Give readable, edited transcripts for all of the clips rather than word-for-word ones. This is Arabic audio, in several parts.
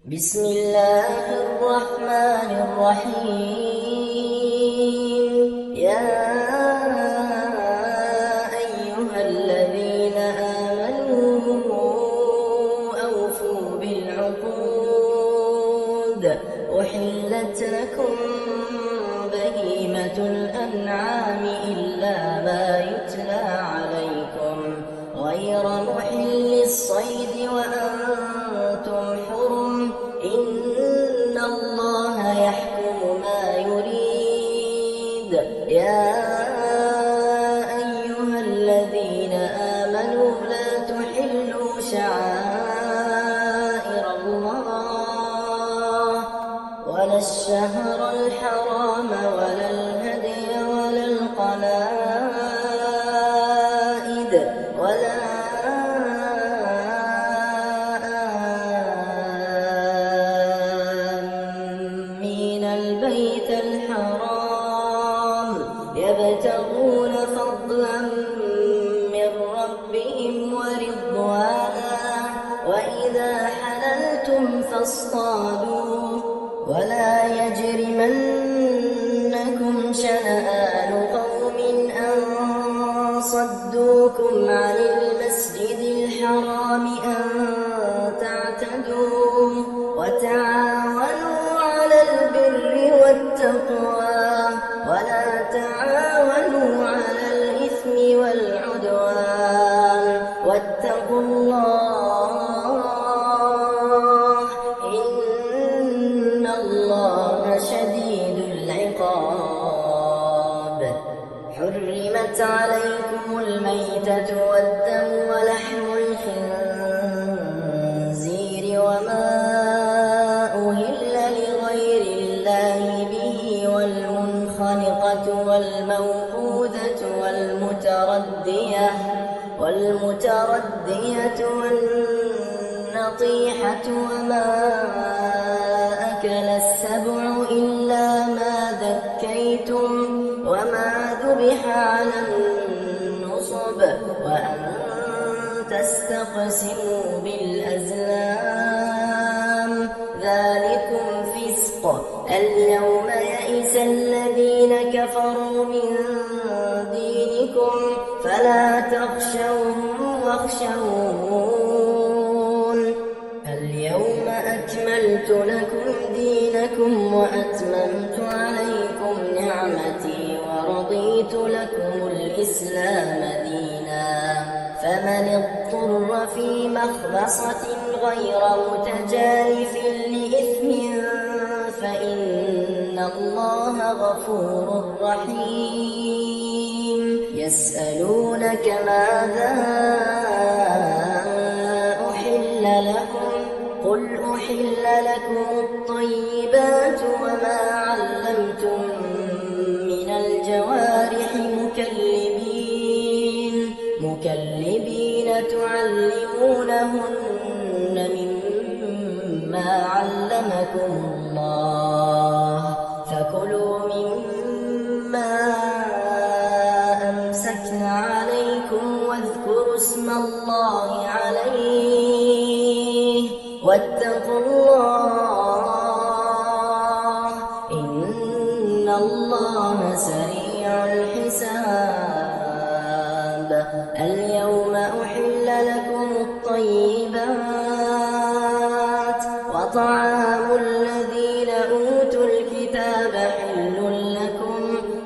بسم الله الرحمن الرحيم. يا أيها الذين آمنوا أوفوا بالعقود. أحلت لكم بهيمة الأنعام إلا ما يتلى عليكم غير محل الصيد وأنتم حرم. إن الله يحكم ما يريد. يا أيها الذين آمنوا لا تحلوا شعائر الله ولا الشهر الحرام ولا الهدي ولا القلائد ولا آمين البيت الحرام يبتغون فضلا من ربهم ورضوانا. وإذا حللتم فاصطادوا ولا يجرمنكم شنآن قوم أن صدوكم عن المسجد الحرام أن تعتدوا. وتعاونوا على البر والتقوى ولا تعاونوا على الإثم والعدوان. واتقوا الله إن الله شديد العقاب. حرمت عليكم الميتة والدم ولحم الخنزير وما أهل لغير الله به والمنخنقة والموقوذة والمتردية والنطيحة وما أكل السبع إلا ما ذكيتم وما ذبح على النصب وأن تستقسموا بالأزلام ذلكم فسق. اليوم يئس الذين كفروا من دينكم فلا تخشوهم واخشون. اليوم أكملت لكم دينكم وأتممت عليكم نعمتي ورضيت لكم الإسلام دينا. فمن اضطر في مخمصة غير متجانف لإثم فإن الله غفور رحيم. يسألونك ماذا أحل لكم قل أحل لكم الطيبات وما علمتم من الجوارح مكلبين تعلمونهن مما علمكم الله. فكلوا مما أمسكن عليكم واذكروا اسم الله عليه واتقوا الله إن الله سريع الحساب. اليوم أحل لكم الطيبات وطعام الذين أوتوا الكتاب حل لكم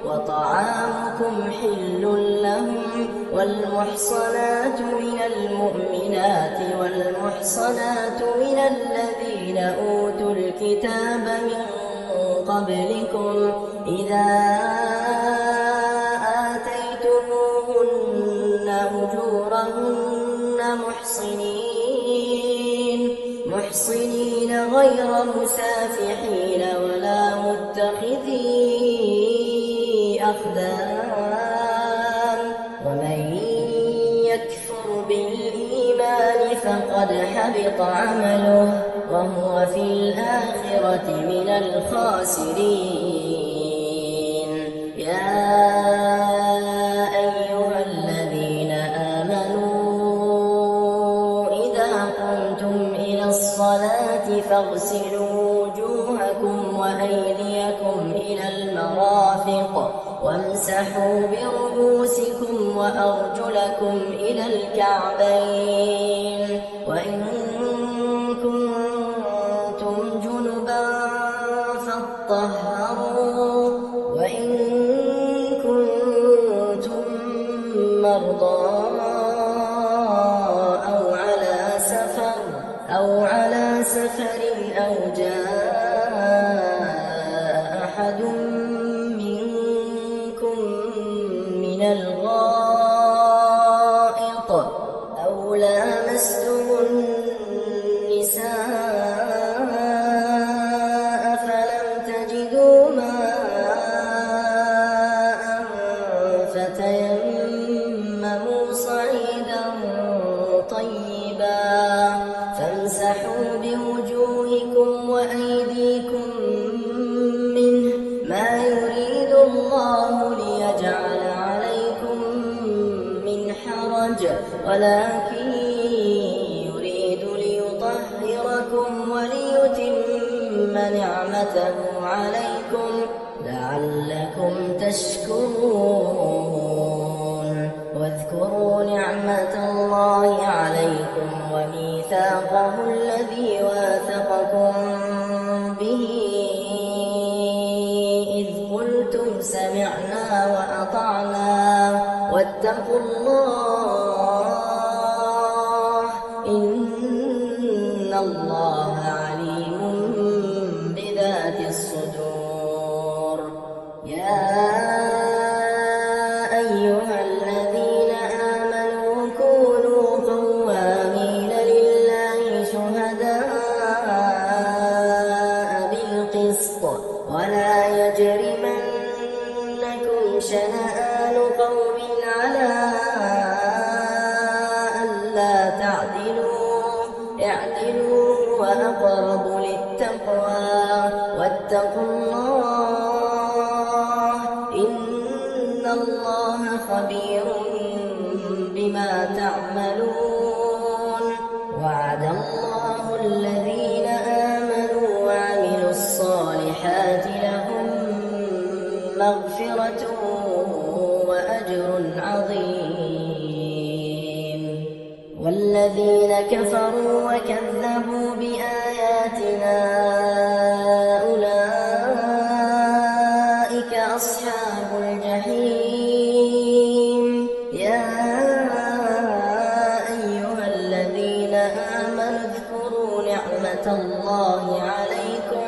وطعامكم حل لهم. والمحصنات من المؤمنات والمحصنات من الذين أوتوا الكتاب من قبلكم إذا آتيتموهن أجورهن محصنين غير مسافحين ولا متخذي أخدان. ومن يكفر بالإيمان فقد حبط عمله وهو في الآخرة من الخاسرين. يا أيها الذين آمنوا إذا قمتم إلى الصلاة فاغسلوا وجوهكم وأيديكم إلى المرافق وامسحوا برؤوسكم وأرجلكم إلى الكعبين وإن كنتم جنبا فاطهروا وإن كنتم مرضى أو على سفر أو جاء أحد منكم من الغائط أو لامستم النساء فلم تجدوا ماء فتيمموا صعيدا طيبا فامسحوا بوجوهكم وأيديكم منه ما يريد الله ليجعل عليكم من حرج ولكن يريد ليطهركم وليتم نعمته عليكم لعلكم تشكرون واذكروا نعمة الله عليكم وميثاقه الذي واثقكم به إذ قلتم سمعنا وأطعنا واتقوا الله إن الله عليم بذات الصدور يا أيها الذين آمنوا كونوا قوامين لله شهداء بالقسط ولا يجرمنكم شنآن قوم على ألا تعدلوا اعدلوا وأقرب للتقوى واتقوا الله إن الله خبير بما تعملون وعد الله الذين آمنوا وعملوا الصالحات لهم مغفرة وأجر عظيم والذين كفروا وكذبوا بآياتنا أولئك أصحاب الجحيم يا أيها الذين آمنوا اذكروا نعمة الله عليكم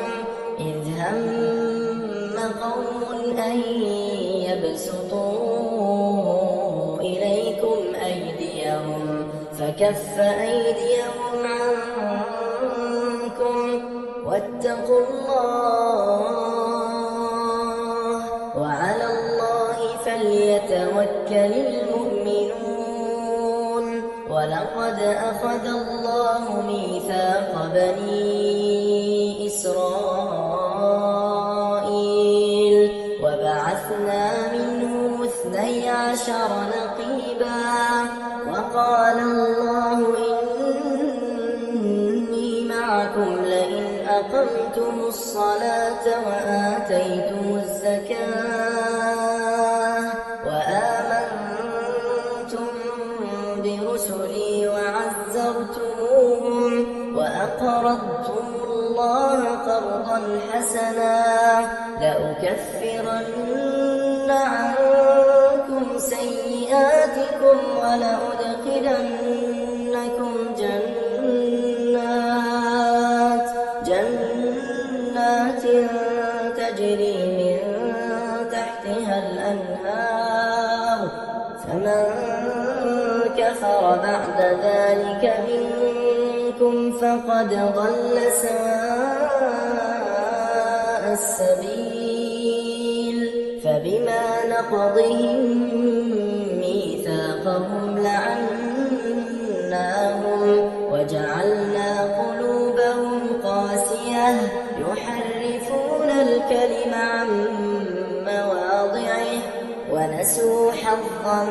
إذ هم قوم أن يبسطوا إليكم أيديهم فكف أيديهم عنكم واتقوا الله وعلى الله فليتوكل المؤمنون ولقد أخذ الله ميثاق بني إسرائيل وبعثنا منهم 12 نقيبا وقال الله إني معكم لئن أقمتم الصلاة وآتيتم الزكاة وآمنتم برسلي وعزرتموهم وأقرضتم الله قرضا حسنا لأكفرن عنكم سيئاتكم ولأدخلنكم جنات تجري من تحتها الأنهار فمن كفر بعد ذلك منكم فقد ضل سواء السبيل فبما نقضهم ميثاقهم لعناهم وجعلنا قلوبهم قاسية يحرفون الكلم عن مواضعه ونسوا حظا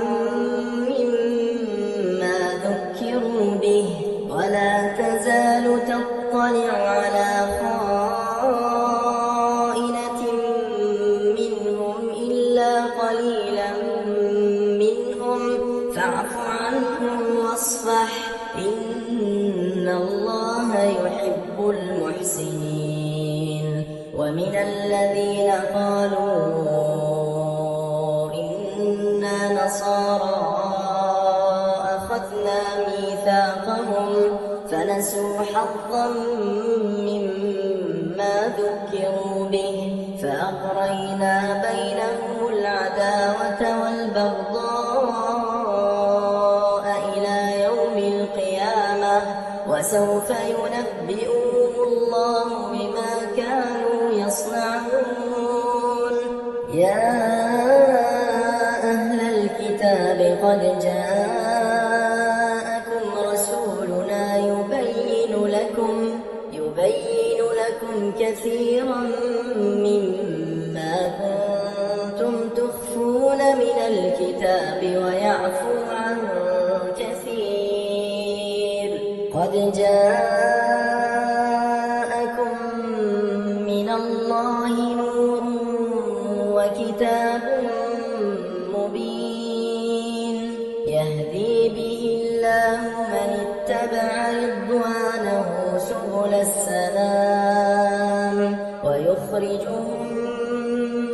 مما ذكروا به ولا تزال تطلع على المحسنين ومن الذين قالوا إنا نصارى أخذنا ميثاقهم فنسوا حظا مما ذكروا به فأغرينا بينهم العداوة والبغضاء إلى يوم القيامة وسوف ينبئهم الله بما كانوا يصنعون يا أهل الكتاب قد جاءكم رسولنا يبين لكم كثيرا مما كنتم تخفون من الكتاب ويعفو عن كثير قد جاءكم من الله نور وكتاب مبين يهدي به الله من اتبع رضوانه سبل السلام ويخرجهم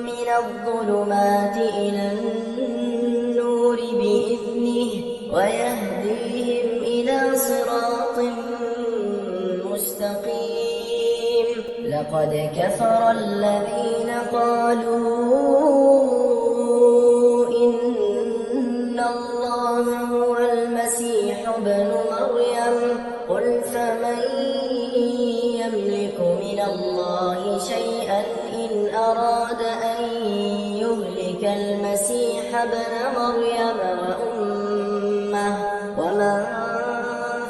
من الظلمات إلى النور بإذنه ويهديهم إلى صراط مستقيم لقد كفر الذين قالوا إن الله هو المسيح ابن مريم قل فمن يملك من الله شيئا إن أراد أن يهلك المسيح ابن مريم وأمه ومن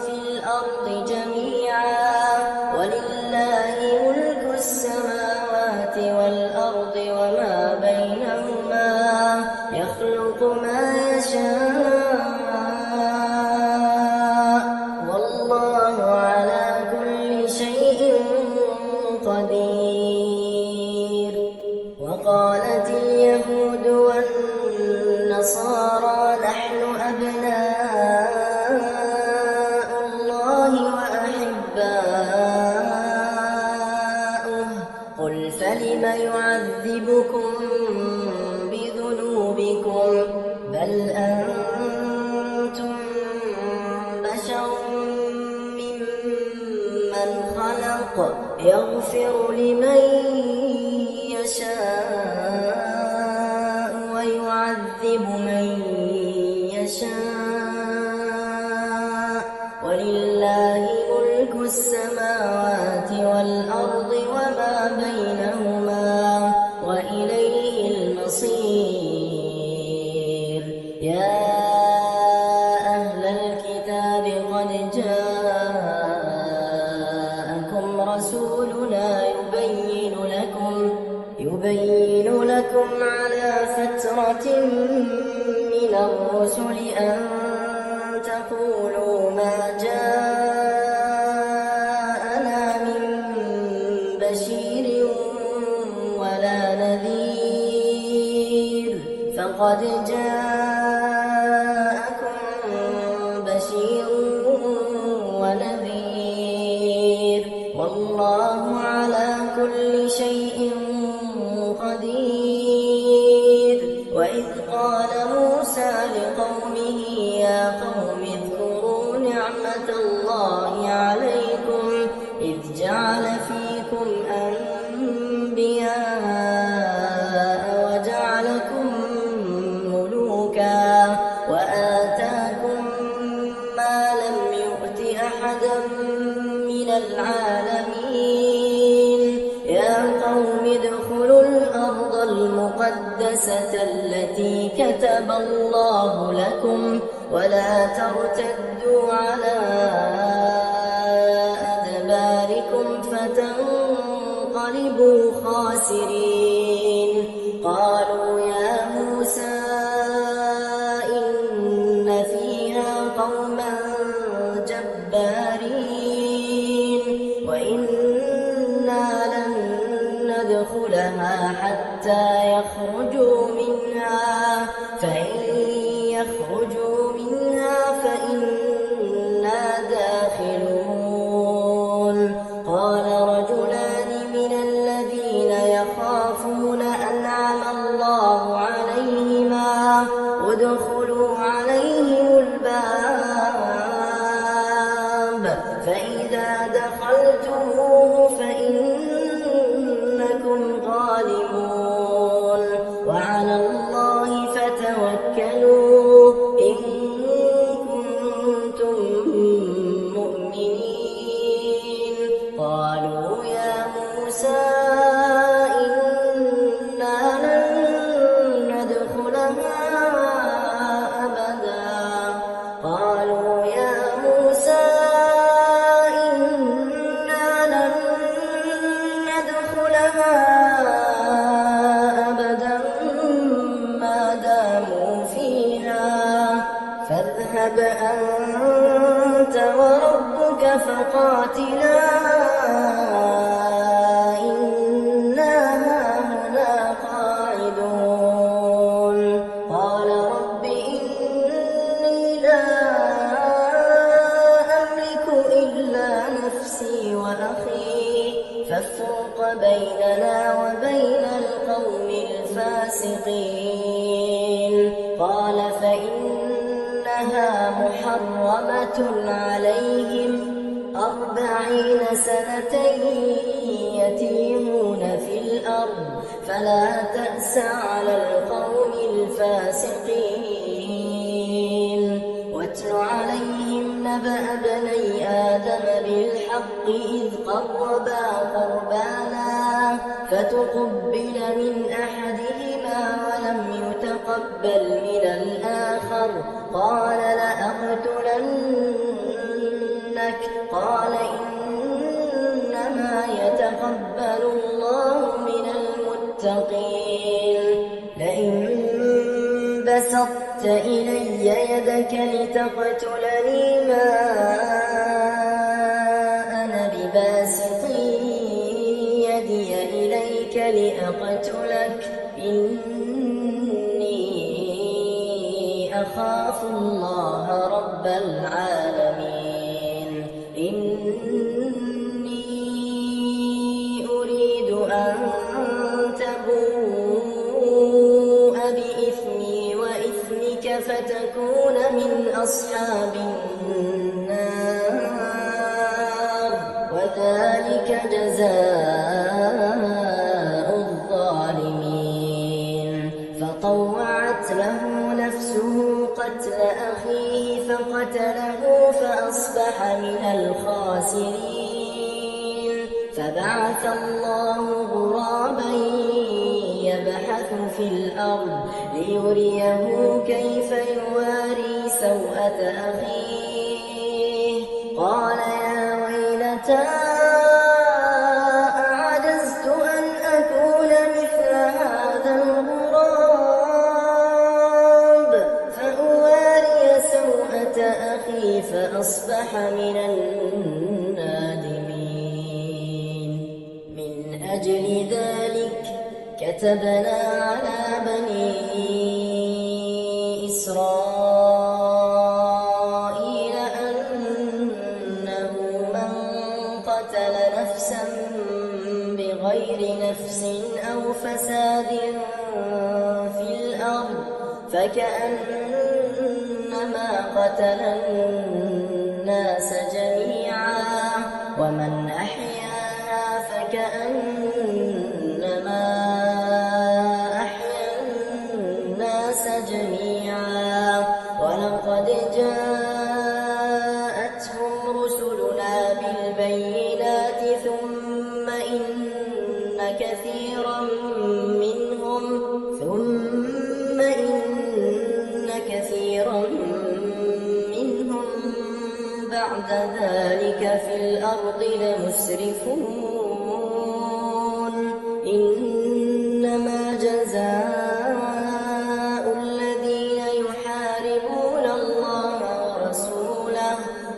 في الأرض جميعا ولله ملك السماوات والأرض وما بينهما يخلق ما يشاء والله على كل شيء قدير وقالت اليهود والنصارى نحن أبناء الله وأحباؤه قل فلم يعذبكم بذنوبكم بل أنتم بشر ممن خلق يغفر لمن يشاء ويعذب من يشاء ولله ملك السماوات والأرض وما بينهما وإليه المصير يا أهل الكتاب قد جاءكم رسولنا يبين لكم على فترة من الرسل أن تقولوا ما جاءنا من بشير ولا نذير فقد جاءكم بشير ونذير والله على كل شيء قدير وإذ قال موسى لقومه يا قوم اذكروا نعمة الله عليكم إذ جعل فيكم أنبياء وجعلكم ملوكا وآتاكم ما لم يؤت أحدا من العالمين يا قوم ادخلوا الأرض المقدسة التي كتب الله لكم ولا ترتدوا على أدباركم فتنقلبوا خاسرين قالوا يا موسى إن فيها قوما جبارين وإنا لن ندخلها حتى يخرجوا منها فإن يخرجوا منها فإنا داخلون قال موسى إنا لن ندخلها أبدا قالوا يا موسى إنا لن ندخلها أبدا ما داموا فيها فاذهب أنت وربك فقاتلا إنا هاهنا قاعدون قال رب إني لا أملك إلا نفسي وأخي فافرق بيننا وبين القوم الفاسقين قال فإنها محرمة عليهم 40 سنة يتيهون في الأرض فلا تأس على القوم الفاسقين واتل عليهم نبأ ابني آدم بالحق إذ قربا قربانا فتقبل من أحدهما ولم يتقبل من الآخر قال لأقتلنك قال إنما يتقبل الله من المتقين لئن بسطت إلي يدك لتقتلني ما أنا بباسط يدي إليك لأقتلك إني أخاف الله رب العالمين إني أريد أن تبوء بإثمي وإثمك فتكون من أصحاب النار وذلك جزاء الظالمين فطوعت له نفسه قتل أخيه فقتله فأصبح من الخاسرين فبعث الله غرابا يبحث في الأرض ليريه كيف يواري سوءة أخيه قال يا ويلتى أعجزت أن أكون مثل هذا الغراب فأواري سوءة أخي فأصبح من النادمين من أجل ذلك كتبنا على بني إسرائيل أنه من قتل نفسا بغير نفس أو فساد في الأرض فكأنما قتل الناس جميعا ومن أحياها فكأنما أحيا الناس جميعا ولقد جاءتهم رسلنا بالبينات ثم إن كثيرا منهم بعد ذلك في الأرض لمسرفون إنما جزاء الذين يحاربون الله ورسوله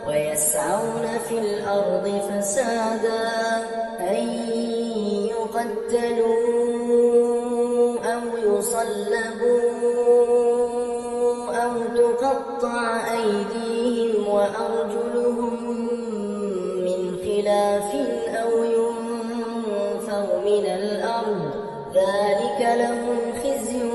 ويسعون في الأرض فسادا أن يقتلوا أو يصلبوا أو تقطع أيديهم وأرجلهم من خلاف أو ينفوا من الأرض ذلك لهم خزي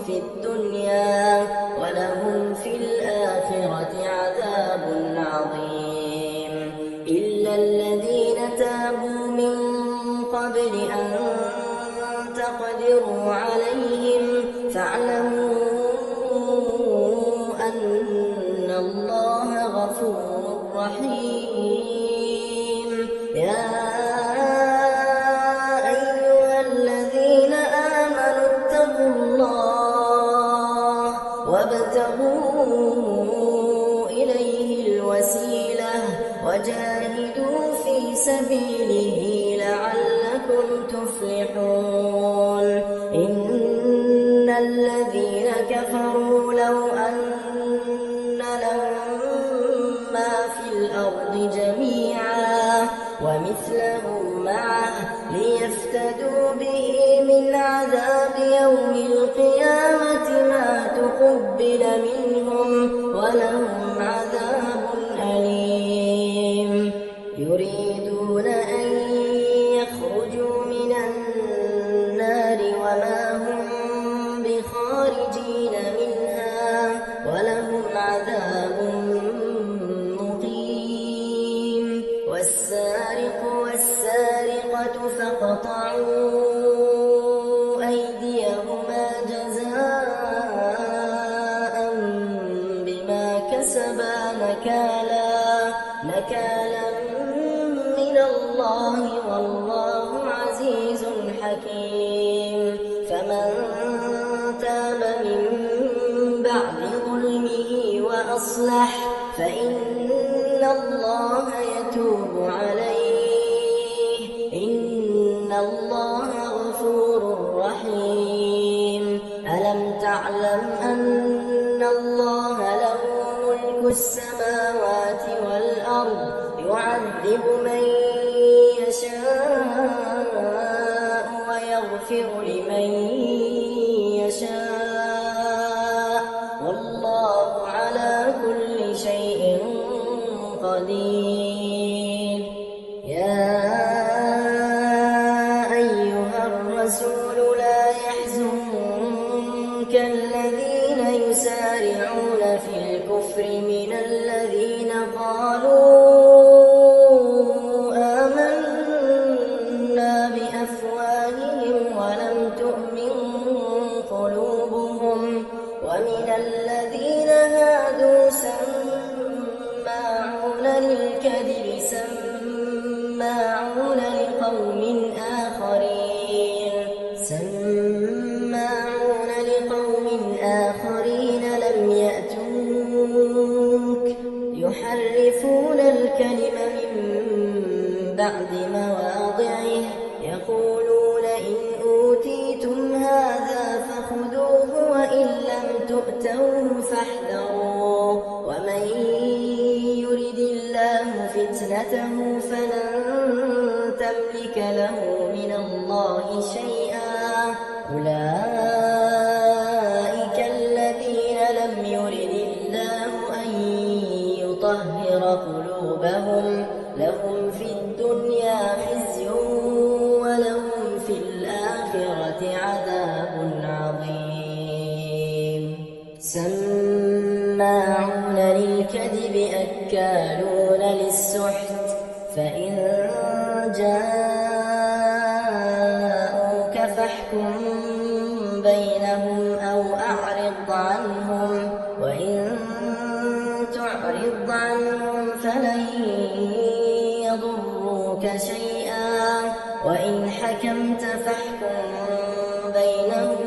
في الدنيا ولهم في الآخرة عذاب عظيم إلا الذين تابوا من قبل أن تقدروا عليهم فاعلموا أن الله غفور رحيم يا فسجدوا معه ليفتدوا به من عذاب يوم القيامة ما تقبل منهم ولهم عذاب أليم. يريدون أن يخرجوا من النار وما هم بخارجين منها ولهم عذاب مقيم. والسارق والسارقة فاقطعوا أيديهما جزاء بما كسبا نكالا من الله والله عزيز حكيم. فمن تاب من بعد ظلمه وأصلح فإن الله يتوب عليه إن الله غفور رحيم. ألم تعلم أن الله له ملك السماوات والأرض يعذب من يشاء ويغفر لمن يشاء والله على كل شيء قدير. يا أيها الرسول لا يحزنك الذين يسارعون في الكفر من الذين قالوا آمنا بأفواههم ولم تؤمن قلوبهم ومن الذين هادوا سماعون للكذب سماعون لقوم آخرين لم يأتوك يحرفون الكلم من بعد مواضعه يقولون إن أوتيتم هذا فخذوه وإن لم تؤتوه فاحذروا ومن يرد الله فتنته فلن تملك له من الله شيئا. أولئك الذين لم يرد الله أن يطهر قلوبهم لهم في الدنيا خزي ولهم في الآخرة عذاب عظيم. سماعون للكذب أكالون للسحت فإن جاءوك فاحكم بينهم أو أعرض عنهم وإن تعرض عنهم فلن يضروك شيئا وإن حكمت فاحكم بينهم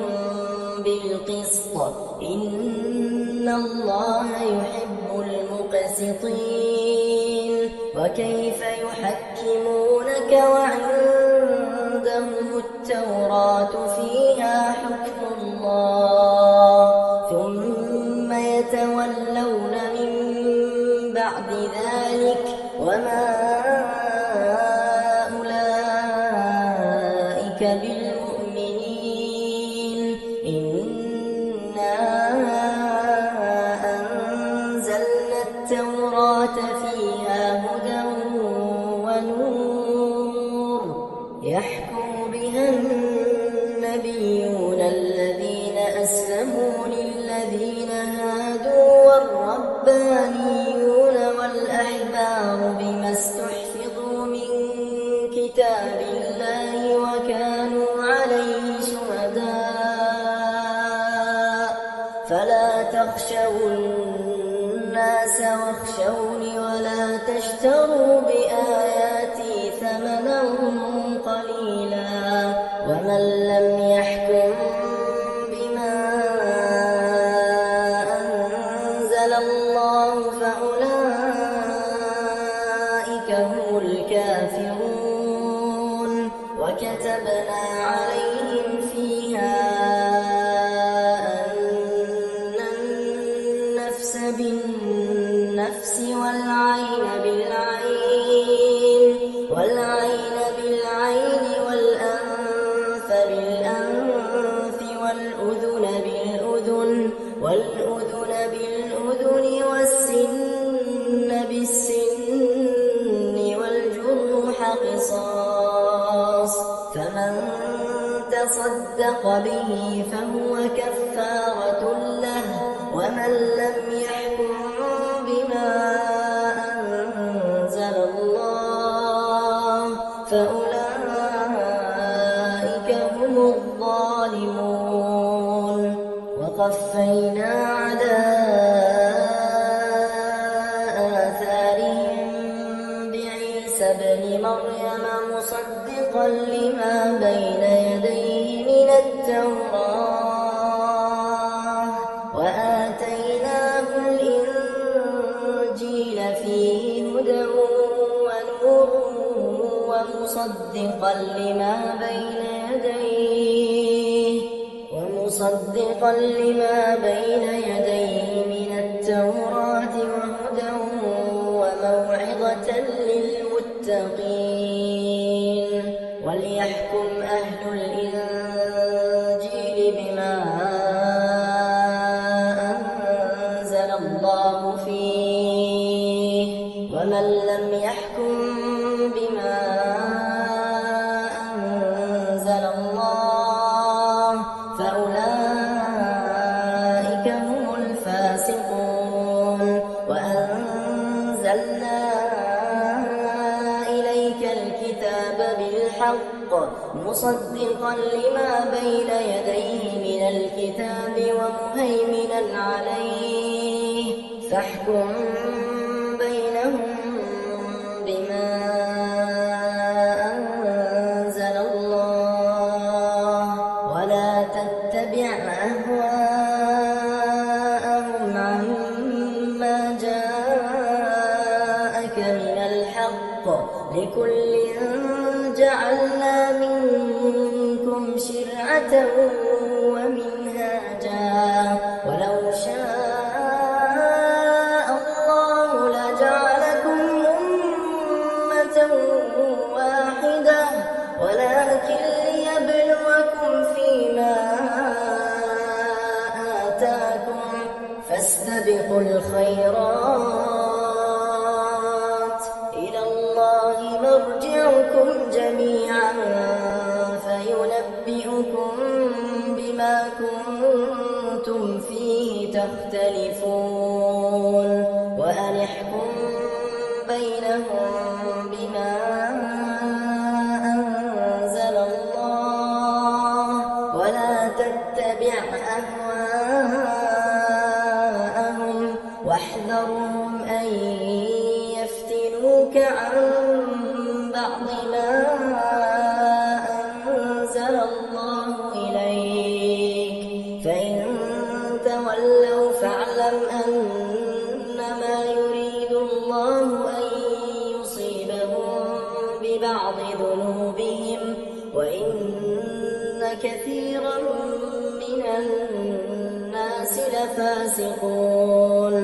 بالقسط إن الله يحب المقسطين. وكيف يحكمونك وعندهم التوراة فيها حكم الله ثم يتولون من بعد ذلك وما أولئك بالمؤمنين. إنا أنزلنا التوراة فيها هدى ونور يحكم بها النبيون الذين أسلموا للذين هادوا والربانيون والأحبار بما استحفظوا من كتاب الله وكانوا عليه شهداء فلا تخشوا الناس واخشوني ولا تشتروا بآياتي ثمنا قليلا ومن لم يحكم بما أنزل الله فأولئك هم الكافرون. وكتبنا عليهم فيها أن النفس بالنفس والعين بالعين فمن تصدق به فهو كفارة له ومن لم يحكم بما أنزل الله فأولئك هم الظالمون. وقفينا على آثارهم بعيسى ابن مريم مصدقا لما بين يديه من التوراة وآتيناه الإنجيل فيه هدى ونور ومصدقا لما بين يديه من التوراة وهدى وموعظة للمتقين. وليحكم أهل الإنجيل بما أنزل الله فيه ومن لم يحكم بما أنزل الله فأولئك هم الفاسقون. وأنزلنا إليك الكتاب بالحق مصدقا لما بين يديه من الكتاب ومهيمنا عليه فاحكم بينهم بما أنزل الله ولا تتبع أهواءهم عما جاءك من الحق لكل جعلنا منكم شرعة ومنهاجا ولو شاء الله لجعلكم أمة واحدة ولكن ليبلوكم فيما آتاكم فاستبقوا الخيرات إلى الله مرجعكم جميعا فينبئكم بما كنتم فيه تختلفون. وأن احكم بينهم بما أنزل الله ولا تتبع أهواءهم واحذرهم أن يفتنوك عن بعض ما أنزل الله إليك فإن تولوا فاعلم أنما يريد الله أن يصيبهم ببعض ذنوبهم وإن كثيرا من الناس لفاسقون.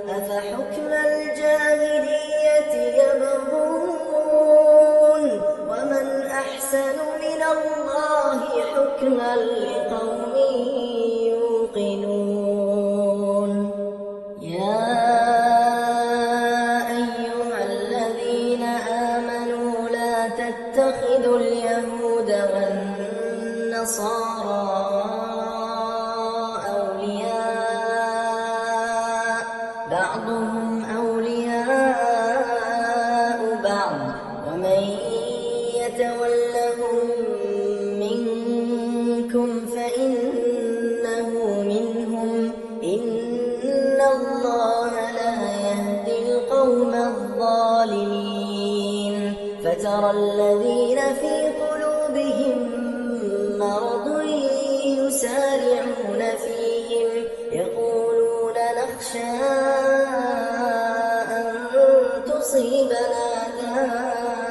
أفحكم الجاهلية يبغون ومن أحسن من الله حكما لقوم يوقنون. يا أيها الذين آمنوا لا تتخذوا اليهود والنصارى أولياء بعضهم أولياء بعض ومن يتولهم منكم فإنه منهم إن الله لا يهدي القوم الظالمين. فترى الذين في قلوبهم مرض يسارعون فيهم يقولون نخشى أن تصيبنا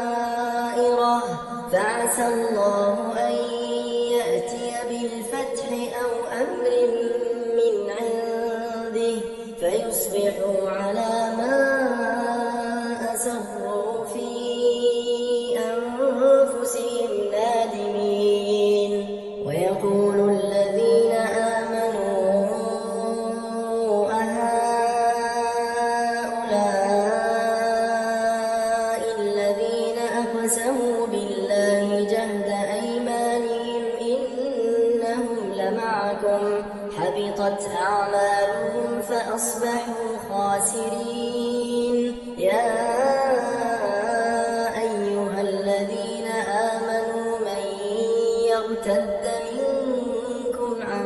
دائرة فعسى الله أن يأتي بالفتح أو أمر من عنده فيصبحوا على ما أسروا في أنفسهم نادمين. ويقول الذين آمنوا أهؤلاء الذين أقسموا بالله جهد أيمانهم فحبطت أعمالهم فأصبحوا خاسرين. يا أيها الذين آمنوا من يرتد منكم عن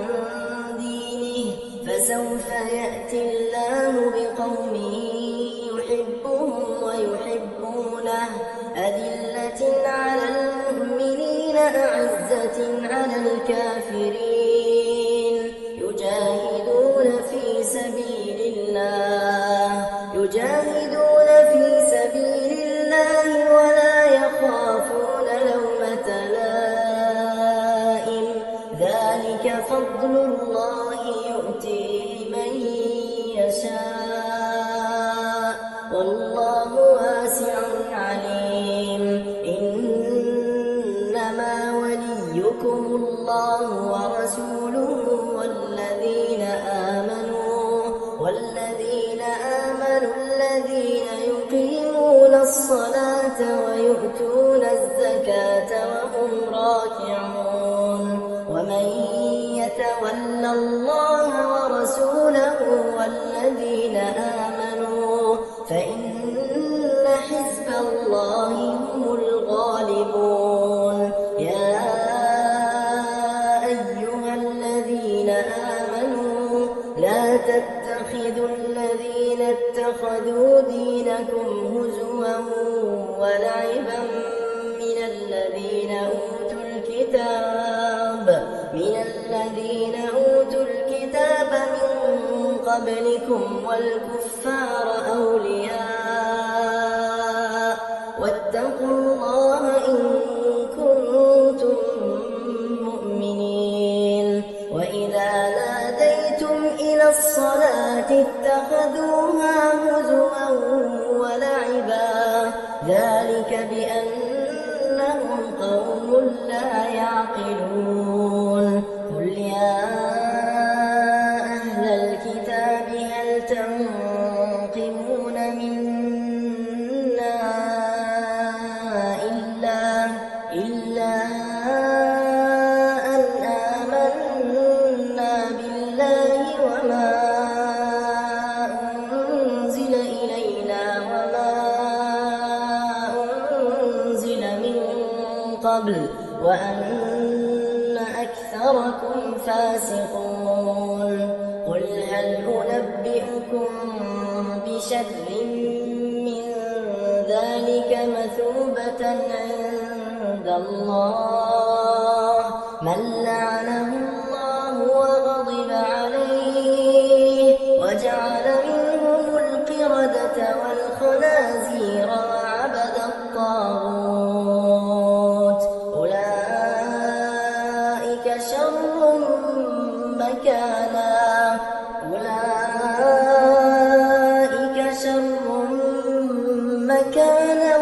دينه فسوف يأتي الله بقوم يحبهم ويحبونه أذلة على المؤمنين أعزة على الكافرين يجاهدون في سبيل الله ولا يخافون لومة لائم ذلك فضل الله يؤتيه من يشاء والله واسع عليم. إنما وليكم الله ورسوله والذين آمنوا الذين يقيمون الصلاة ويؤتون الزكاة وهم راكعون. ومن يتول الله ورسوله والذين آمنوا فإن حزب الله هم الغالبون. يا أيها الذين آمنوا لا تتخذوا الذين اتخذوا دينكم هزوا ولعبا من الذين أوتوا الكتاب من قبلكم والكفار أولياء واتقوا الله إن كنتم مؤمنين. وإذا ناديتم إلى الصلاة اتخذوها هزوا ولعبا ذلك بأنهم قوم لا يعقلون. قل يا أهل الكتاب هل تنقمون منا إلا أن آمنا بالله وما أنزل إلينا وما أنزل من قبل وأن أكثركم فاسقون. قل هل أنبئكم بشر من ذلك مثوبة عند الله من لعنه الله وغضب عليه وجعل منهم القردة والخنازير وعبد الطاغوت أولئك شر مكانا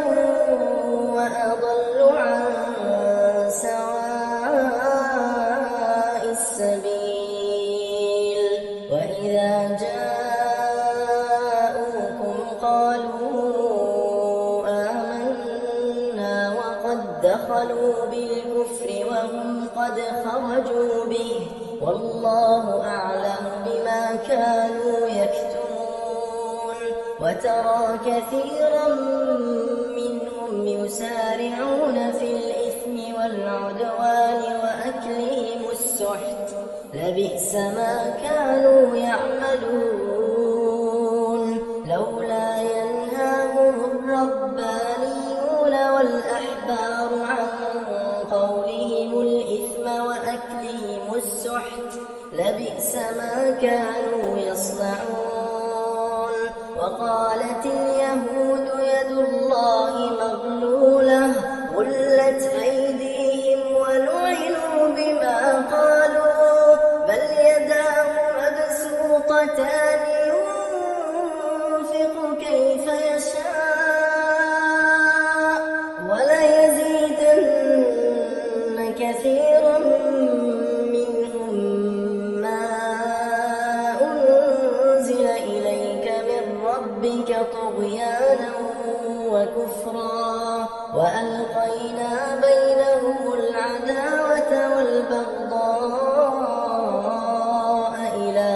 وأضل عن سواء السبيل. وإذا جاءوكم قالوا آمنا وقد دخلوا بالكفر وهم قد خرجوا به والله أعلم بما كانوا يكتمون. وترى كثيرا منهم يسارعون في الإثم والعدوان وأكلهم السحت لبئس ما كانوا يعملون. لولا ينهاهم الربانيون والأحبار عن قولهم الإثم وأكلهم السحت لبئس ما كانوا يصنعون. وقالت اليهود يد الله مغلولة غلت أيديهم ولعنوا بما قالوا بل يداه مبسوطتان ينفق كيف يشاء وليزيدن كثيرا منهم ما أنزل إليك من ربك طغيانا وكفرا وألقينا بينهم العداوة والبغضاء إلى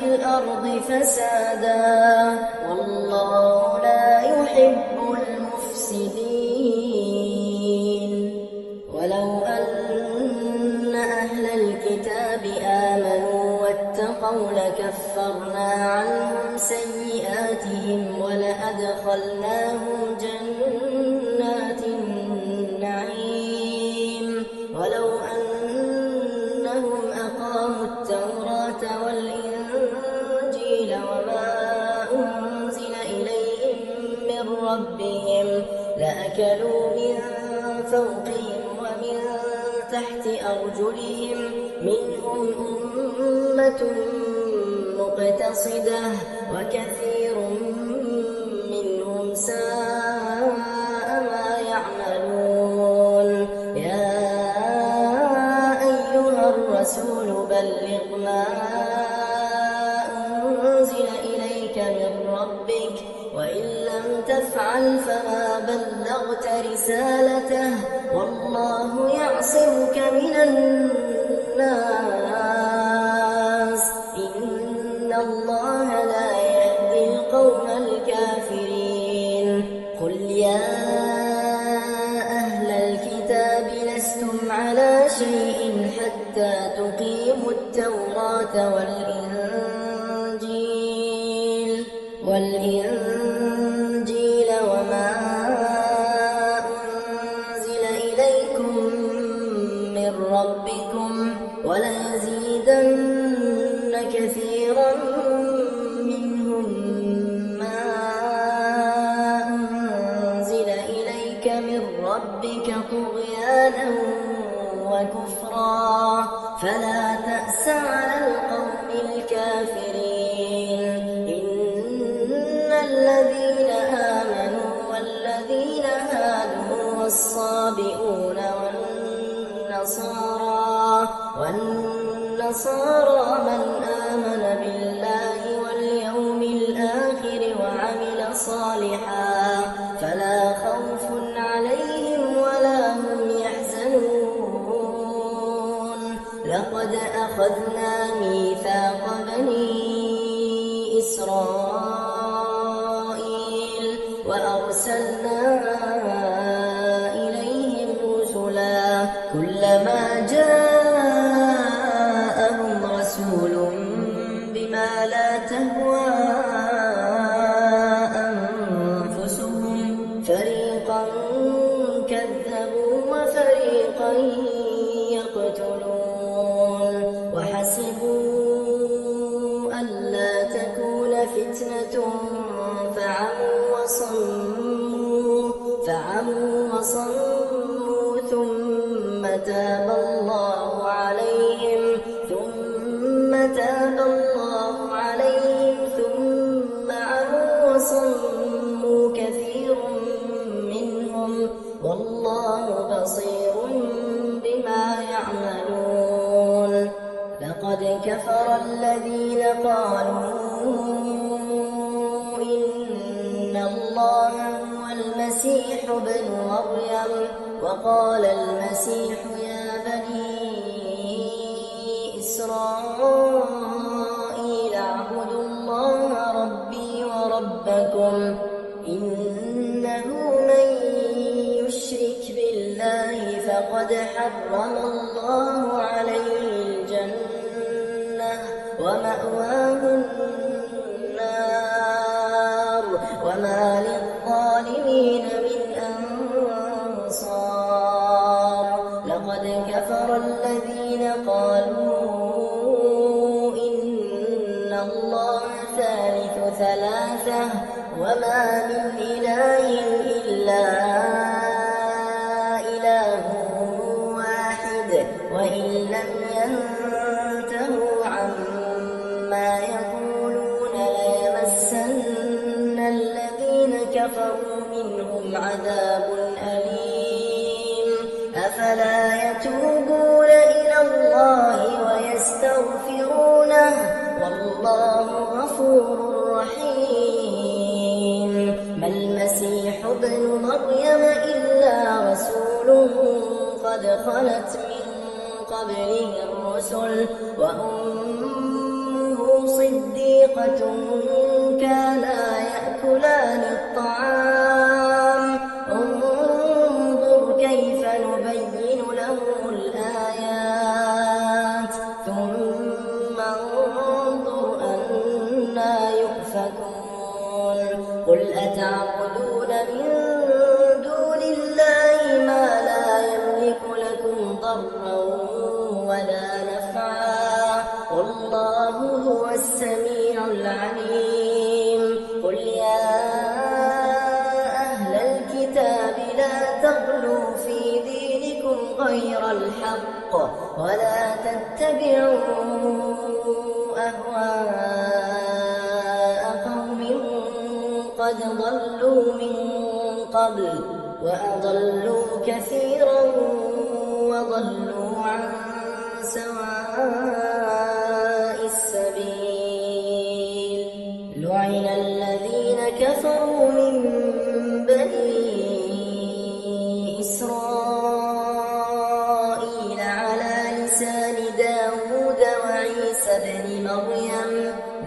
الأرض فسادا والله لا يحب المفسدين. ولو أن أهل الكتاب آمنوا واتقوا لكفرنا عنهم سيئاتهم ولأدخلناهم جنات النعيم. ولو أنهم أقاموا التوراة والإنجيل وما أنزل إليهم من ربهم لأكلوا من فوقهم ومن تحت أرجلهم منهم أمة مقتصدة وكثير منهم ساء ما يعملون. يا أيها الرسول بلغ ما أنزل إليك من ربك وإن لم تفعل فما بلغت رسالته والله يعصمك من الناس إن الله لا يهدي القوم الكافرين. قل يا أهل الكتاب لستم على شيء حتى تقيموا التوراة والإنجيل وما أنزل إليكم من ربكم وليزيدن كثيرا منهم ما أنزل إليك من ربك طغيانا وكفرا فلا تأس على القوم الكافرين. الذين آمنوا والذين هادوا والصابئون والنصارى من آمن بالله واليوم الآخر وعمل صالحا فلا خوف عليهم ولا هم يحزنون. لقد أخذنا ميثاق بني إسرائيل وأرسلنا إليهم رسلا كلما جاءهم رسول بما لا تهوى أنفسهم فريقا كذبوا وفريقا يقتلون. وحسبوا ألا تكون فتنة فعموا وصموا ثم تاب الله عليهم ثم عموا وصموا كثير منهم والله بصير بما يعملون. لقد كفر الذين قالوا إن الله هو المسيح ابن مريم وقال المسيح يا بني إسرائيل اعبدوا الله ربي وربكم إنه من يشرك بالله فقد حرم الله عليه الجنة ومأواه النار وما للظالمين من أنصار. لقد كفر الذين قالوا إن الله ثالث ثلاثة وما من إله إلا إله واحد وإن لم ينتهوا عما يقولون ليمسن الذين كفروا منهم عذاب أليم. أفلا يتوبون إلى الله ويستغفرونه والله غفور رحيم. ما المسيح ابن مريم إلا رسول قد خلت من قبله الرسل وأمه صديقة طائفة كانا يأكلان الطعام انظر كيف نبين لهم الآيات ثم انظر أنى يؤفكون قل أتعبدون من دون الله ما لا يملك لكم ضرا ولا نفعا والله هو السميع العليم قل يا أهل الكتاب لا تغلوا في دينكم غير الحق ولا تتبعوا أهواء قوم قد ضلوا من قبل وأضلوا كثيرا وضلوا عن سواء السبيل لعن الذين كفروا من بني إسرائيل على لسان داود وعيسى بن مريم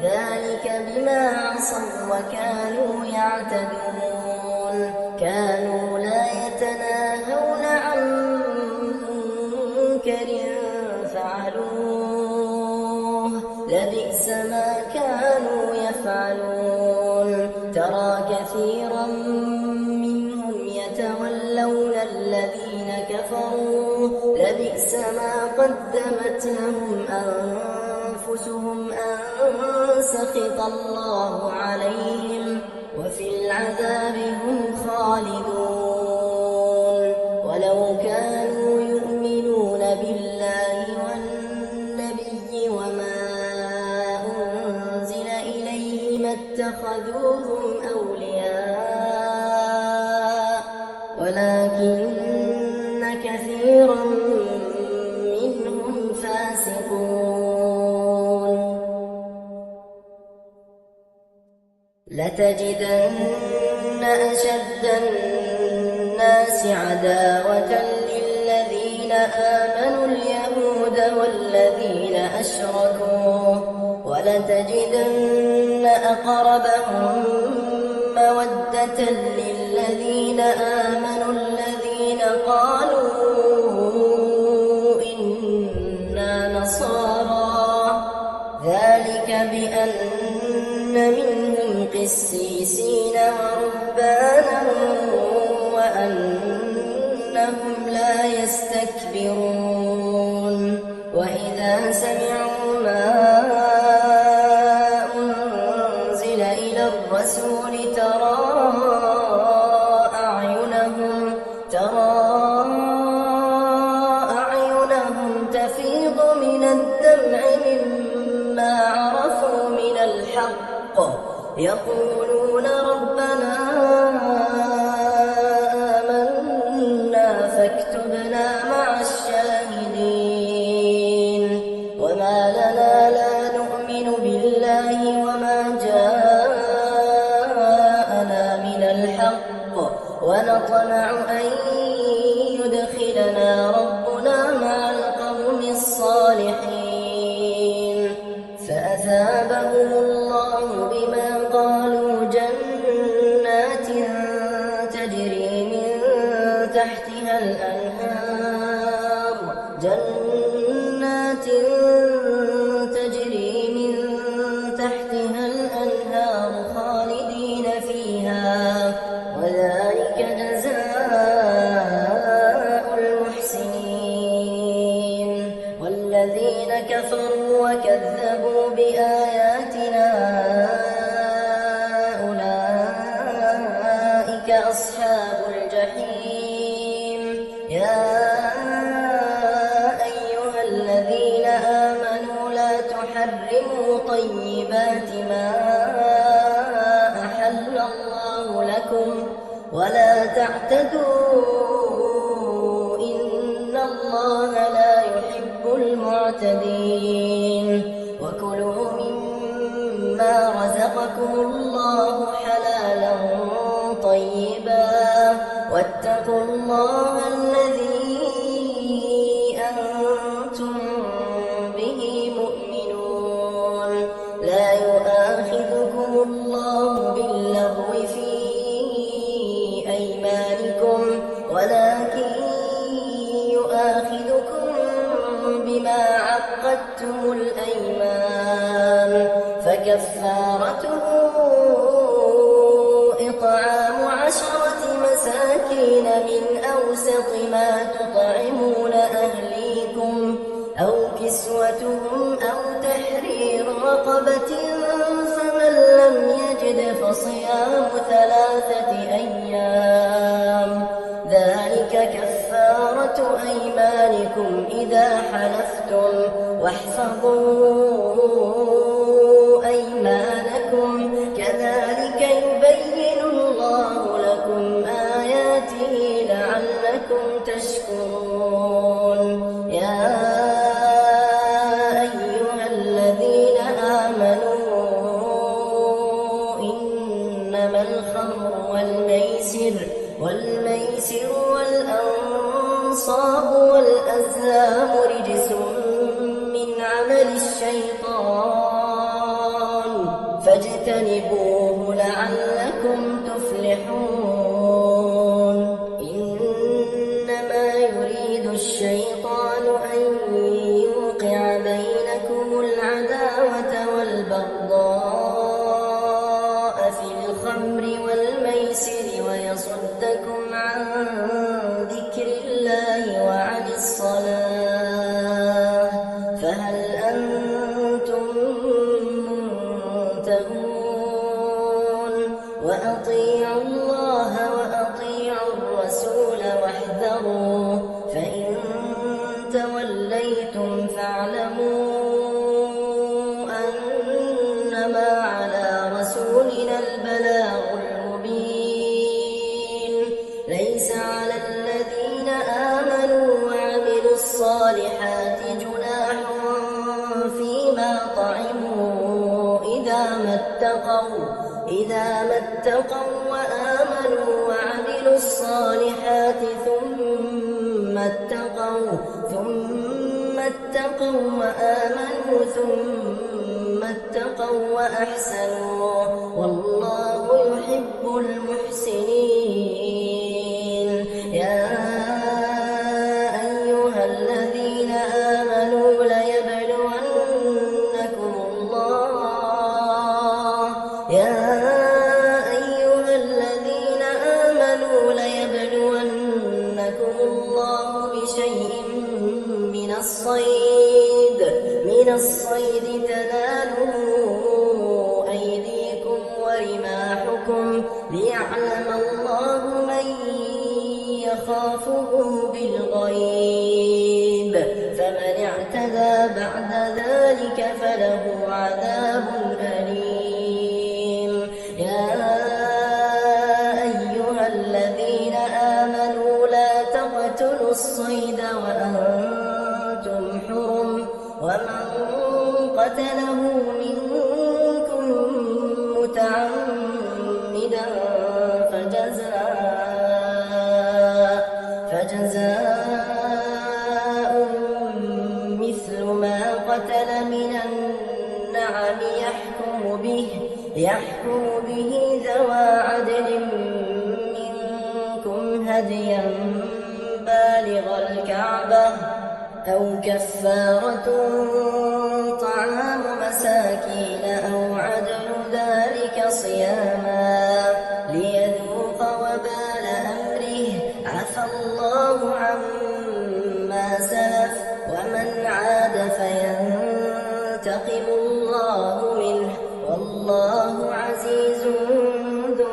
ذلك بما عصوا وكانوا يعتدون كانوا لا يتناهون عن منكر فعلوه لبئس ما كانوا يفعلون ترى كثيرا منهم يتولون الذين كفروا لبئس ما قدمت لهم أنفسهم أن سخط الله عليهم وفي العذاب هم خالدون ولو كانوا يؤمنون بالله والنبي وما أنزل إليه ما اتخذوهم أولياء ولكن كثيرا منهم فاسقون لتجدن أشد الناس عداوة للذين آمنوا اليهود والذين أشركوا ولتجدن أقربهم مودة للذين آمنوا الذين قالوا إنا نصارى ذلك بأن منهم قسيسين ورهبانا وأنهم لا يستكبرون وإذا سمعوا ما أنزل إلى الرسول ترى أعينهم تفيض من الدمع مما عرفوا من الحق يقولون ربنا آمنا فاكتبنا مع الشاهدين وما لنا لا نؤمن بالله وما جاءنا من الحق ونطمع أن يدخلنا ربنا مع القوم الصالحين فأثابهم الله بما قالوا جنات تجري من تحتها الأنهار خالدين فيها وذلك جزاء المحسنين والذين كفروا وكذبوا بآياتنا أولئك أصحاب الجحيم يا أيها الذين آمنوا لا تحرموا طيبات ما أحل الله لكم ولا تعتدوا إن الله لا يحب المعتدين وكلوا مما رزقكم الله حلالا طيبا واتقوا الله الذي أنتم به مؤمنون لا يؤاخذكم فكفارته إطعام 10 مساكين من أوسط ما تطعمون أهليكم أو كسوتهم أو تحرير رقبة، فمن لم يجد فصيام 3 أيام، ذلك كفارة أيمانكم إذا حلفتم، واحفظوا أيمانكم، كذلك يبين الله لكم آياته لعلكم تشكرون. يا أيها الذين آمنوا إنما الخمر والميسر والأنصاب والأزلام رجس من عمل الشيطان فاجتنبوه لعلكم تفلحون. إنما يريد الشيطان أن يوقع بينكم العداوة والبغضاء في الخمر والميسر ويصدكم عن ذكر الله وعن الصلاة، فهل أنتم منتهون؟ وأطيعوا الله وأطيعوا الرسول واحذروا، فإن توليتم فاعلموا أنما على رسولنا البلاغ المبين. ليس على الذين آمنوا وعملوا الصالحات جناح فيما طعموا إذا ما اتقوا وآمنوا وعملوا الصالحات ثم اتقوا وآمنوا ثم اتقوا وأحسنوا، والله يحب المحسنين. يا أيها الذين آمنوا ليبلونكم الله بشيء من الصيد تناله أيديكم ورماحكم، ليعلم الله من يخافه بالغيب، فمن اعتدى بعد ذلك فله عذاب أليم. يا أيها الذين آمنوا لا تقتلوا الصيد وأنتم حرم، ومن قتله منكم متعمدا فجزاء مثل ما قتل من النعم يحكم به ذوى عدل منكم هديا بالغ الكعبة، أو كفارة طعام مساكين أو عدل ذلك صياما ليذوق وبال أمره، عفى الله عما سلف، ومن عاد فينتقم الله منه، والله عزيز ذو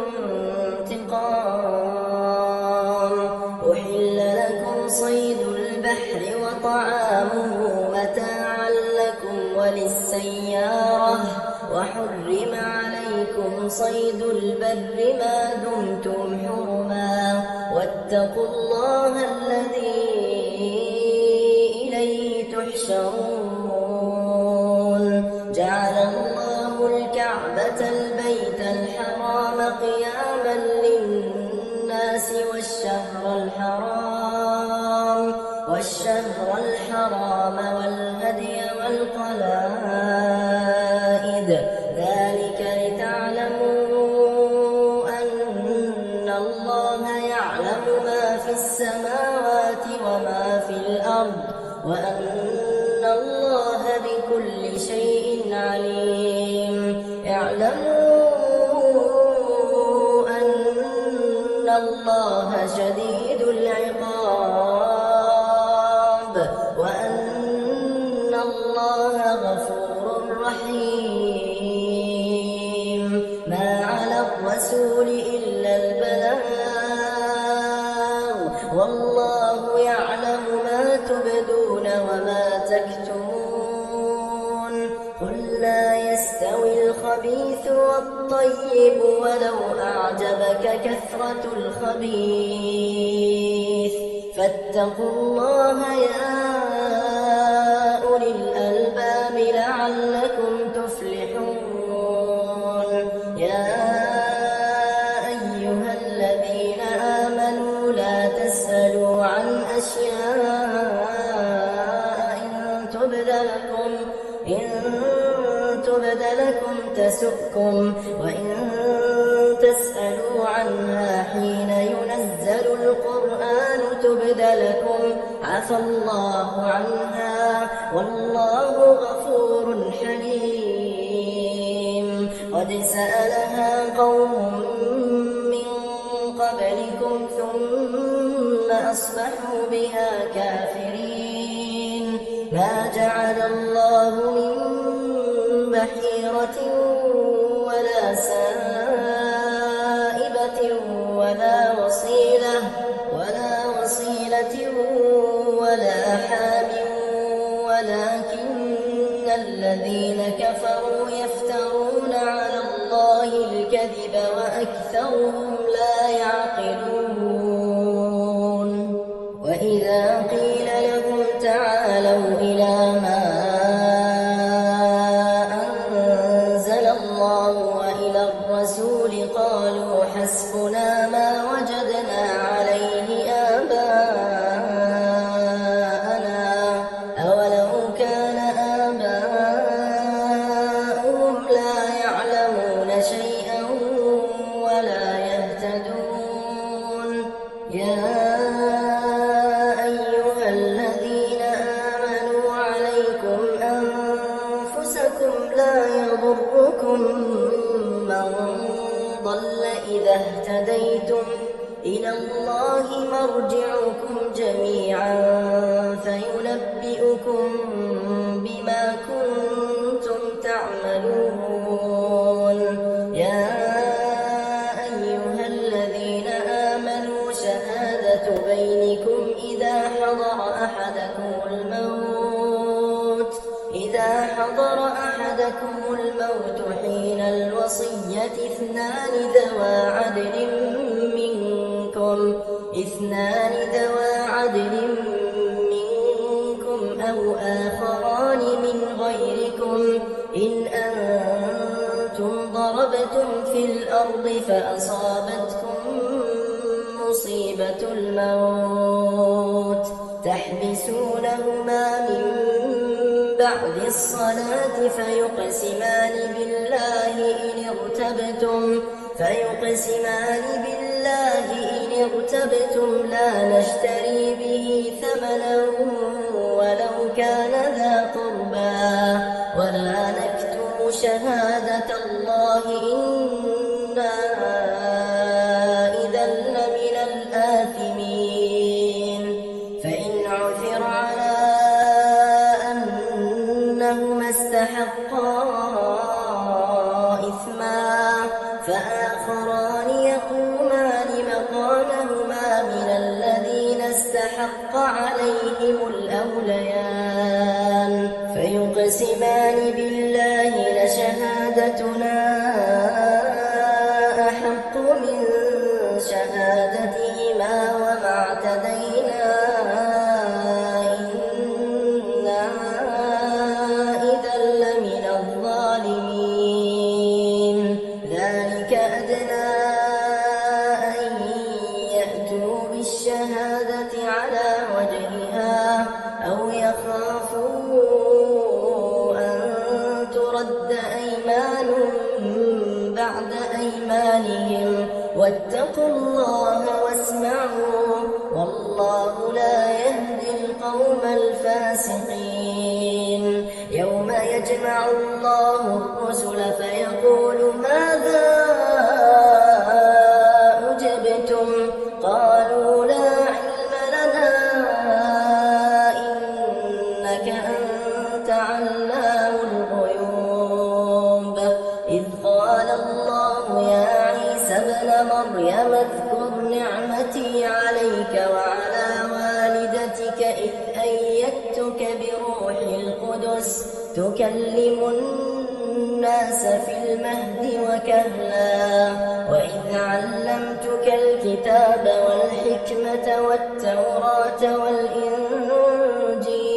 انتقام. أحل لكم صيد البحر وطعامه متاعا لكم وللسيارة، وحرم عليكم صيد البر ما دمتم حرما، واتقوا الله الذي إليه تحشرون. جعل الله الكعبة البيت الحرام قياما للناس والشهر الحرام والهدي والقلائد، ذلك لتعلموا أن الله يعلم ما في السماوات وما في الأرض، وأن الله بكل شيء عليم. واعلموا أن الله شديد العقاب وأن الله غفور رحيم. ما على الرسول إلا البلاغ والله يعلم ما تبدون وما تكتمون. قل لا يستوي الخبيث والطيب ولو أعجبك كثرة الخبيث فاتقوا الله يا أولي الألباب لعلكم تفلحون. يا أيها الذين آمنوا لا تسألوا عن أشياء إن تبد لكم تسؤكم وإن تسألوا عنها حين ينزل القرآن تبد لكم عفى الله عنها والله غفور حليم. قد سألها قوم من قبلكم ثم أصبحوا بها كافرين. ما جعل الله من بحيرة ولا سائبة ولا وصيلة ولا حام ولكن الذين كفروا يفترون على الله الكذب وأكثرهم لا يعقلون. وإذا قيل لهم تعالوا إلى ما أنزل الله وإلى الرسول قالوا حسبنا ما وجدنا عليه آباءنا أولو كان آباؤهم لا يعلمون شيئا ولا يهتدون. يا أيها الذين آمنوا عليكم أنفسكم لا يضركم من ضل إذا اهتديتم إلى الله مرجعكم جميعا فينبئكم بما كنتم تعملون. يا أيها الذين آمنوا شهادة بينكم إذا حضر أحدكم الموت حين الوصية اثنان ذوى عدل منكم أو آخران من غيركم إن أنتم ضربتم في الأرض فأصابتكم مصيبة الموت تحبسونهما من بعد الصلاة فيقسمان بالله إن ارتبتم لا نشتري به ثمنا ولو كان ذا قربى ولا نكتم شهادة الله إنا إذا لمن الآثمين. فإن عثر على أنهما استحقا إثما فآخران يقومان مقامهما من الذين استحق عليهم الأوليان فيقسمان بالله لشهادتنا أحق من شهادتهما وما اعتدينا إنا إذا لمن الظالمين. ذلك أدنى أن يأتوا بالشهادة على وجهها أو يخافوا أن ترد أيمان بعد أيمانهم واتقوا الله واسمعوا والله لا يهدي القوم الفاسقين. يوم يجمع يجمع الله الرسل فيقول ماذا أجبتم قالوا لا علم لنا إنك أنت علام الغيوب إذ قال الله يا عيسى ابن مريم اذكر نعمتي عليك وعلى والدتك إذ أيدتك بروح القدس تكلم الناس في المهد وكهلا وإذ علمتك الكتاب والحكمة والتوراة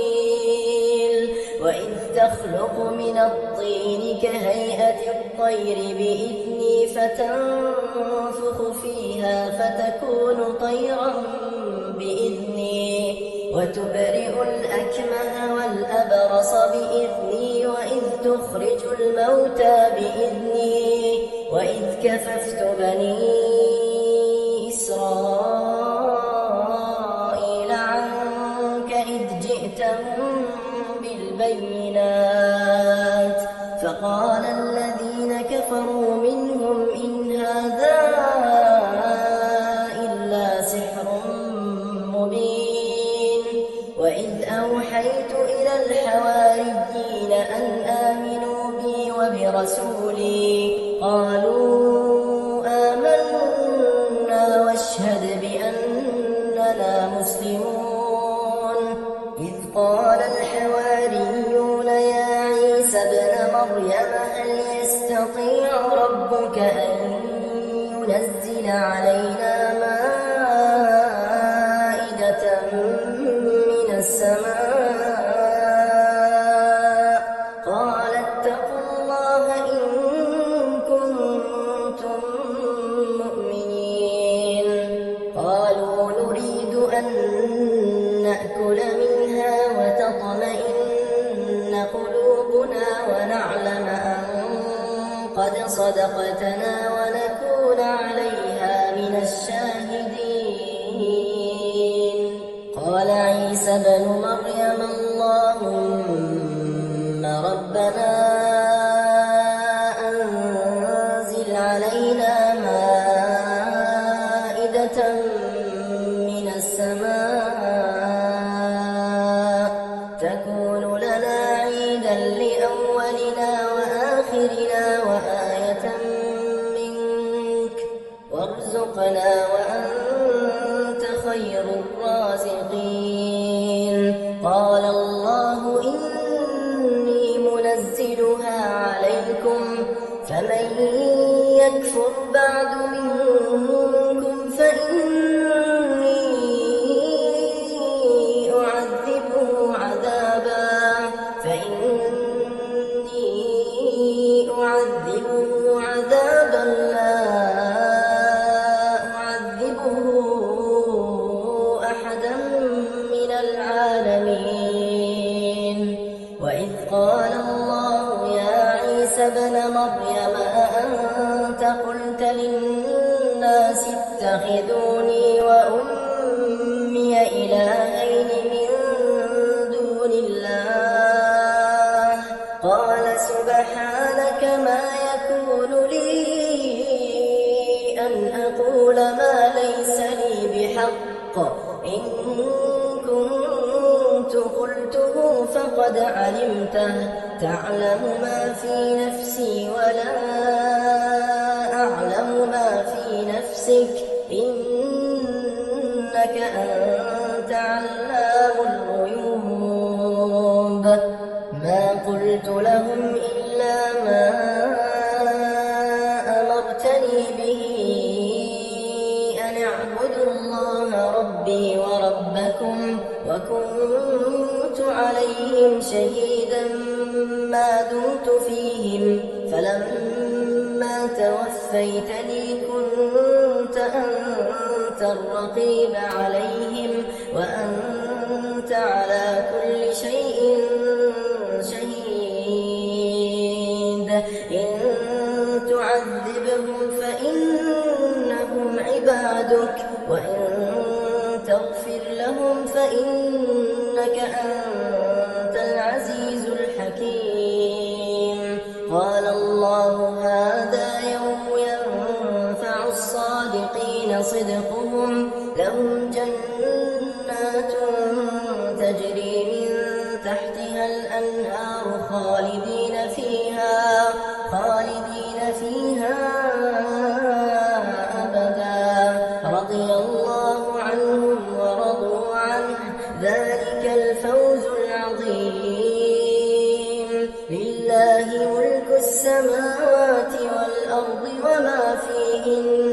والإنجيل وإذ تخلق من الطين كهيئة الطير بإذني فتنفخ فيها فتكون طيرا بإذني وتبرئ الأكمه والأبرص بإذني وإذ تخرج الموتى بإذني وإذ كففت بني إسرائيل عنك إذ جئتهم بالبينات فقال الذين كفروا منهم إن هذا إلا سحر مبين وإذ أوحيت إلى الحواريين أن آمنوا بي وبرسولي قالوا آمنا واشهد بأننا مسلمون إذ قال الحواريون يا عيسى ابن مريم هل يستطيع ربك أن ينزل علينا مائدة من السماء قال اتقوا الله إن كنتم مؤمنين قالوا نريد أن نأكل منها وتطمئن قلوبنا ونعلم أن قد صدقتنا ونكون عليها من الشاهدين قال عيسى ابن مريم اللهم ربنا أنزل علينا مائدة من السماء تكون لنا عيدا لأولنا وآخرنا وآية منك وارزقنا وأنت خير الرازقين قال الله إني منزلها عليكم فمن يكفر بعد منكم فإني أعذبه عذابا لا أعذبه أحدا من العالمين وإذ قال الله يا عيسى ابن مريم أأنت قلت للناس اتخذوني وأمي إلهين من دون الله قال سبحانك ما يكون لي أن أقول ما ليس لي بحق إن كنت قلته فقد علمته تعلم ما في نفسي ولا أعلم ما في نفسك إنك أنت علام الغيوب ما قلت لهم إلا ما أمرتني به أن اعبدوا الله ربي وربكم وكنت عليهم شهيدا ما دمت فيهم فلما توفيتني كنت أنت الرقيب عليهم وأنت على كل شيء شهيد إن تعذبهم فإنهم عبادك وإن تغفر لهم فإنك أنت العزيز الحكيم قال الله هذا يوم ينفع الصادقين صدقهم لهم جنات تجري من تحتها الأنهار خالدين فيها أبدا رضي الله عنهم ورضوا عنه ذلك الفوز العظيم لله ملك السماوات والأرض وما فيهن